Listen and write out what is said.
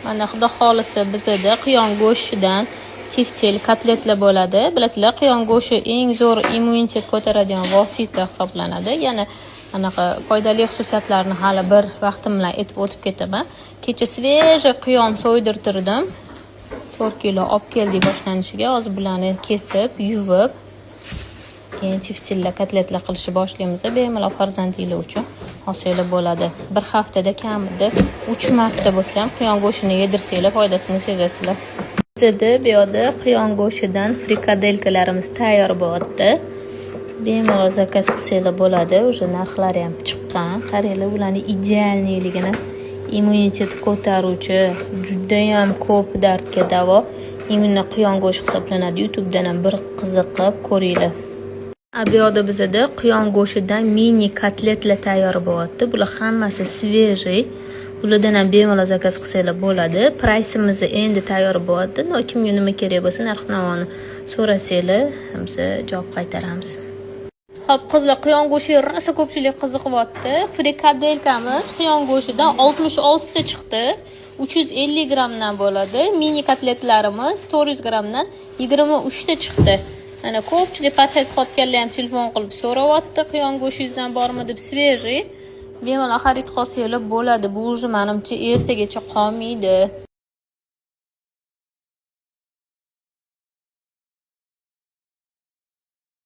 Mana xudo xolisa bizda quyon go'shtidan tiftil kotletlar bo'ladi. Bilasizlar, quyon go'shti eng zo'r immunitet ko'taradigan vosita hisoblanadi. Ya'ni anaqa foydali xususiyatlarini hali bir vaqtim bilan aytib o'tib ketaman. Kecha sveje quyon so'ydirtirdim. 4 kilo olib keldik boshlanishiga. Hozir bularni kesib, yuvib, keyin tiftillar kotletlar qilishni boshlaymiz. Bemalol farzandinglar uchun hosil bo'ladi. Bir haftada kamida 3 marta bo'lsa ham quyon go'shtini yedirsanglar foydasini sezasizlar. Bizda bu yerda quyon go'shtidan frikadelkalarimiz tayyor bo'lyapti. Bemalol zakaz qilsanglar bo'ladi. O'sha narxlari ham chiqqan. Qaranglar, ularning idealniligini. Immunitet ko'taruvchi, juda ham ko'p dardga davo. Immuniy quyon go'shti hisoblanadi. YouTubedan ham bir qiziqib ko'ringlar. Bu yerda bizda quyon go'shtidan mini kotletlar tayyor bo'lyapti. Bular hammasi svejiy. Bulardan ham bemalol zakaz qilsanglar bo'ladi. Priceimiz endi tayyor bo'lyapti. Kimga nima kerak bo'lsa, narx-navoni so'rasanglar, biz javob qaytaramiz. Hop qizlar, quyon go'shtiga rosa ko'pchilik qiziqyapti. Frikadelkamiz quyon go'shtidan 66 ta chiqdi. 350 grammdan bo'ladi. Mini kotletlarimiz 400 grammdan 23 ta chiqdi. Mana ko'pchilik parhez qotganlar ham telefon qilib so'rayapti, quyon go'shtingizdan bormi deb, svejiy. Bemalol xarid qilsanglar bo'ladi. Bu menimcha ertagacha qolmaydi.